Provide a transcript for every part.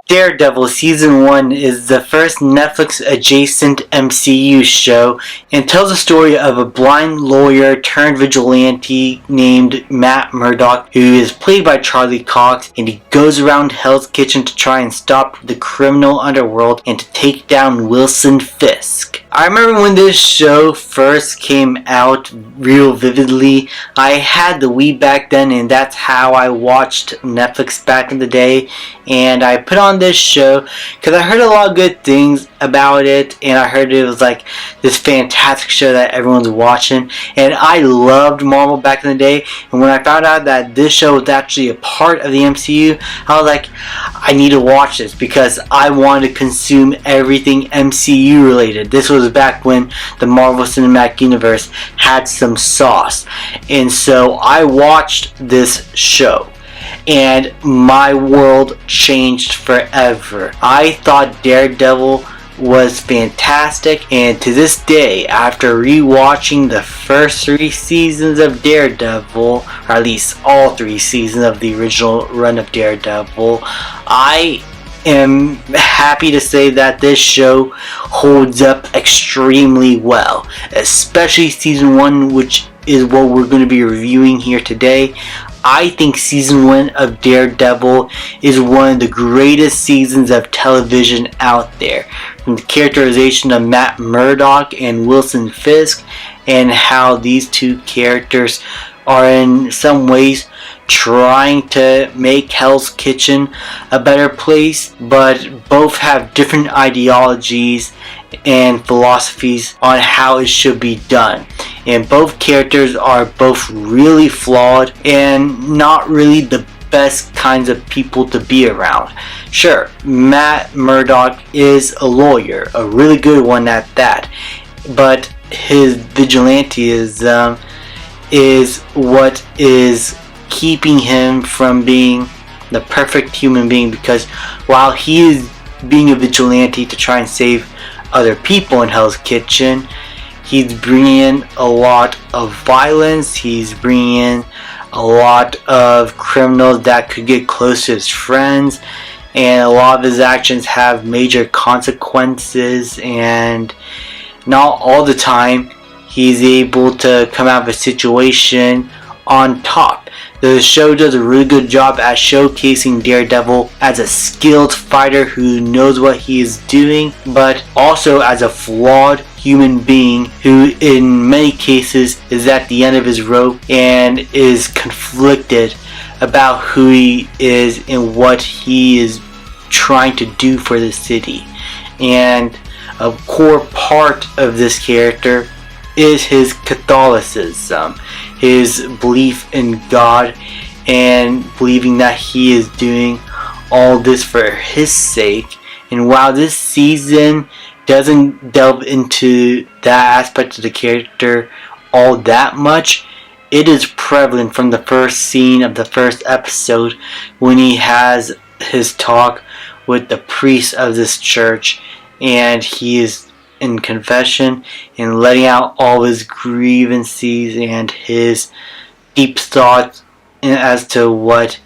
Daredevil Season 1 is the first Netflix-adjacent MCU show and tells the story of a blind lawyer turned vigilante named Matt Murdock, who is played by Charlie Cox, and he goes around Hell's Kitchen to try and stop the criminal underworld and to take down Wilson Fisk. I remember when this show first came out real vividly. I had the Wii back then, and that's how I watched Netflix back in the day. And I put on this show because I heard a lot of good things about it, and I heard it was like this fantastic show that everyone's watching. And I loved Marvel back in the day, and when I found out that this show was actually a part of the MCU, I was like, I need to watch this because I wanted to consume everything MCU related. This was back when the Marvel Cinematic Universe had some sauce, and so I watched this show and my world changed forever. I thought Daredevil was fantastic, and to this day, after rewatching the first 3 seasons of Daredevil, or at least all 3 seasons of the original run of Daredevil, I am happy to say that this show holds up extremely well, especially season 1, which is what we're going to be reviewing here today. I think season 1 of Daredevil is one of the greatest seasons of television out there. From the characterization of Matt Murdock and Wilson Fisk, and how these two characters are in some ways trying to make Hell's Kitchen a better place, but both have different ideologies and philosophies on how it should be done. And both characters are both really flawed and not really the best kinds of people to be around. Sure, Matt Murdock is a lawyer, a really good one at that, but his vigilantism is what is keeping him from being the perfect human being, because while he is being a vigilante to try and save other people in Hell's Kitchen, he's bringing in a lot of violence, he's bringing in a lot of criminals that could get close to his friends, and a lot of his actions have major consequences, and not all the time he's able to come out of a situation on top. The show does a really good job at showcasing Daredevil as a skilled fighter who knows what he is doing, but also as a flawed human being who in many cases is at the end of his rope and is conflicted about who he is and what he is trying to do for the city. And a core part of this character is his Catholicism, his belief in God, and believing that he is doing all this for his sake. And while this season doesn't delve into that aspect of the character all that much, it is prevalent from the first scene of the first episode when he has his talk with the priest of this church, and he is in confession and letting out all his grievances and his deep thoughts as to what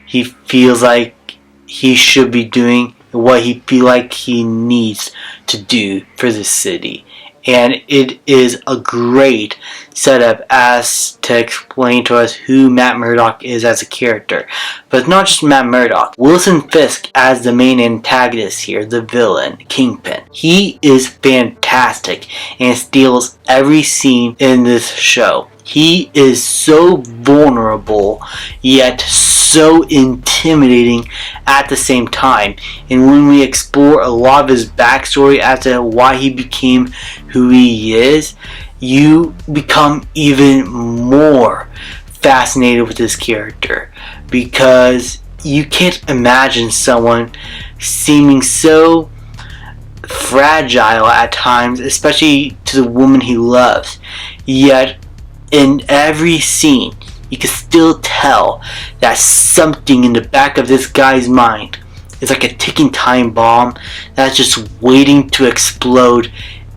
he feels like he should be doing and what he feels like he needs to do for the city. And it is a great setup as to explain to us who Matt Murdock is as a character. But it's not just Matt Murdock. Wilson Fisk as the main antagonist here, the villain, Kingpin. He is fantastic and steals every scene in this show. He is so vulnerable, yet so intimidating at the same time. And when we explore a lot of his backstory as to why he became who he is, you become even more fascinated with this character, because you can't imagine someone seeming so fragile at times, especially to the woman he loves, yet in every scene you can still tell that something in the back of this guy's mind is like a ticking time bomb that's just waiting to explode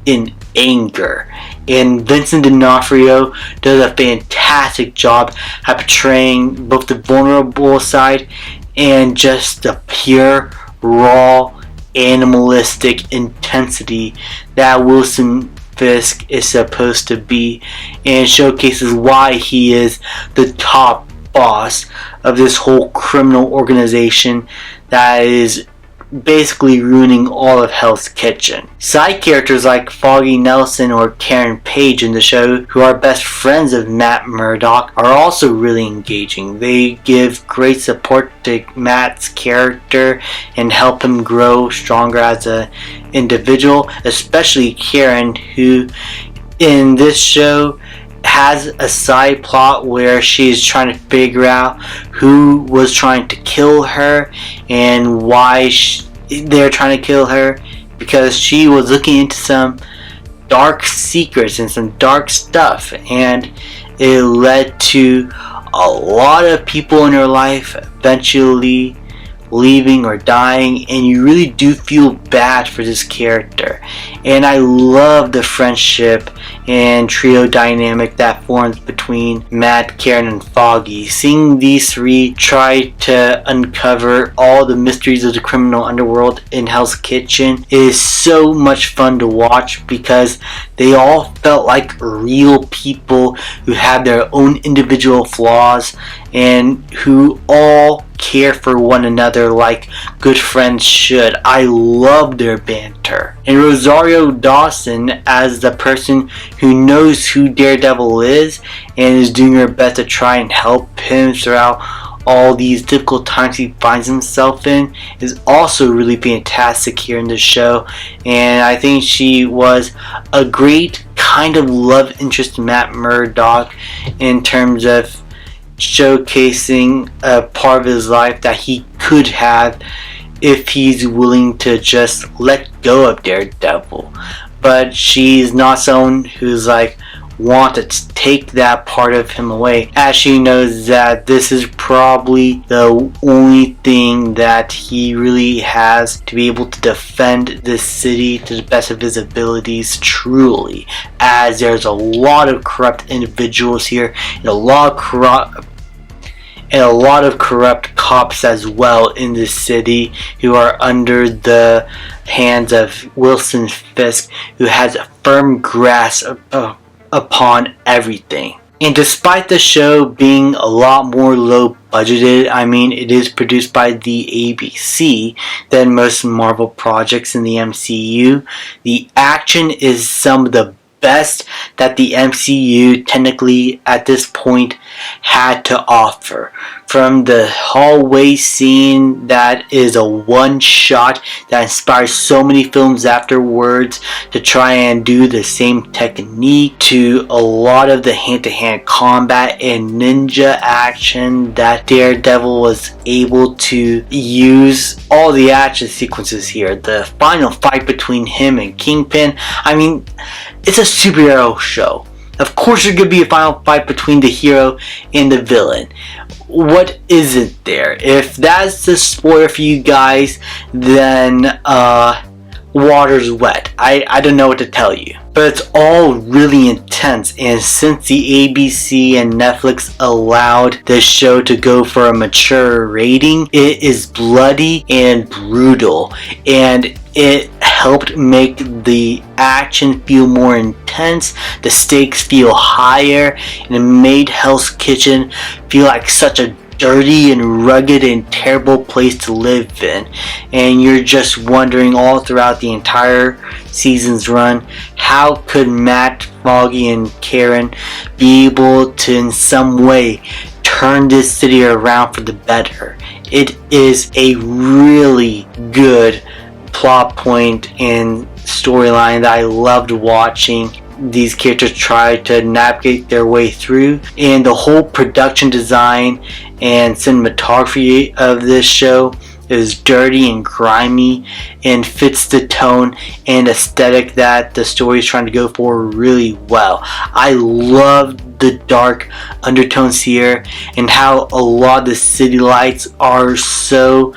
in anger. And Vincent D'Onofrio does a fantastic job at portraying both the vulnerable side and just the pure raw, animalistic intensity that Wilson Fisk is supposed to be, and showcases why he is the top boss of this whole criminal organization that is basically ruining all of Hell's Kitchen. Side characters like Foggy Nelson or Karen Page in the show, who are best friends of Matt Murdock, are also really engaging. They give great support to Matt's character and help him grow stronger as an individual, especially Karen, who in this show has a side plot where she's trying to figure out who was trying to kill her and why they're trying to kill her, because she was looking into some dark secrets and some dark stuff, and it led to a lot of people in her life eventually leaving or dying, and you really do feel bad for this character. And I love the friendship and trio dynamic that forms between Matt, Karen, and Foggy. Seeing these three try to uncover all the mysteries of the criminal underworld in Hell's Kitchen is so much fun to watch, because they all felt like real people who had their own individual flaws and who all care for one another like good friends should. I love their banter. And Rosario Dawson, as the person who knows who Daredevil is and is doing her best to try and help him throughout all these difficult times he finds himself in, is also really fantastic here in the show. And I think she was a great kind of love interest to Matt Murdock in terms of showcasing a part of his life that he could have if he's willing to just let go of Daredevil. But she's not someone who's like want to take that part of him away, as she knows that this is probably the only thing that he really has to be able to defend this city to the best of his abilities truly, as there's a lot of corrupt individuals here and a lot of corrupt cops as well in this city, who are under the hands of Wilson Fisk, who has a firm grasp upon everything. And despite the show being a lot more low budgeted, I mean, it is produced by the ABC than most Marvel projects in the MCU, the action is some of the best that the MCU technically at this point had to offer. From the hallway scene that is a one shot that inspires so many films afterwards to try and do the same technique, to a lot of the hand-to-hand combat and ninja action that Daredevil was able to use. All the action sequences here, the final fight between him and Kingpin, I mean, it's a superhero show. Of course there's going to be a final fight between the hero and the villain. What isn't there? If that's the spoiler for you guys, then water's wet. I don't know what to tell you. But it's all really intense, and since the ABC and Netflix allowed the show to go for a mature rating, it is bloody and brutal, and it helped make the action feel more intense, the stakes feel higher, and it made Hell's Kitchen feel like such a dirty and rugged and terrible place to live in. And you're just wondering all throughout the entire season's run, how could Matt, Foggy, and Karen be able to in some way turn this city around for the better? It is a really good plot point and storyline that I loved watching these characters try to navigate their way through, and the whole production design and cinematography of this show is dirty and grimy and fits the tone and aesthetic that the story is trying to go for really well. I love the dark undertones here and how a lot of the city lights are so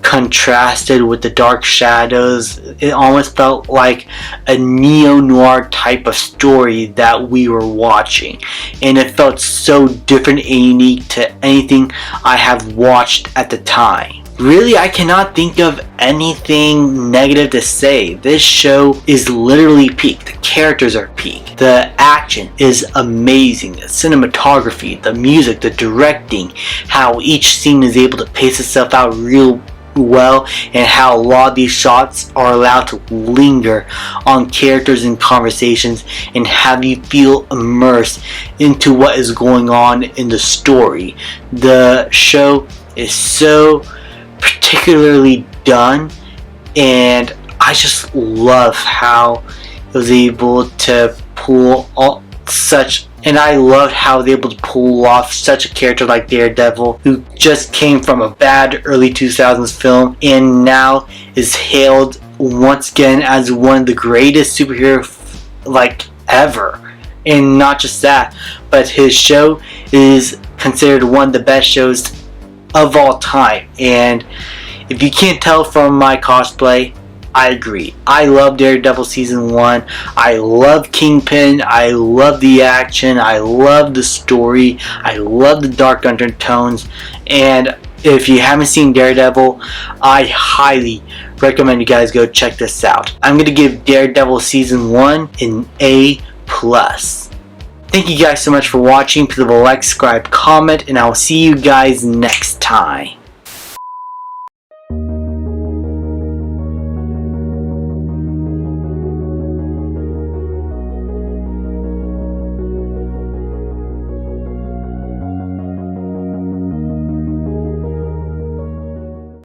contrasted with the dark shadows. It almost felt like a neo-noir type of story that we were watching, and it felt so different and unique to anything I have watched at the time. Really, I cannot think of anything negative to say. This show is literally peak. The characters are peak. The action is amazing. The cinematography, the music, the directing, how each scene is able to pace itself out real well, and how a lot of these shots are allowed to linger on characters and conversations and have you feel immersed into what is going on in the story. The show is so particularly done, and I just love how it was able to pull off such, and I loved how they were able to pull off such a character like Daredevil, who just came from a bad early 2000s film and now is hailed once again as one of the greatest superheroes like ever. And not just that, but his show is considered one of the best shows of all time. And if you can't tell from my cosplay, I agree. I love Daredevil Season 1. I love Kingpin. I love the action. I love the story. I love the dark undertones. And if you haven't seen Daredevil, I highly recommend you guys go check this out. I'm going to give Daredevil Season 1 an A+. Thank you guys so much for watching. Please leave a like, subscribe, comment, and I'll see you guys next time.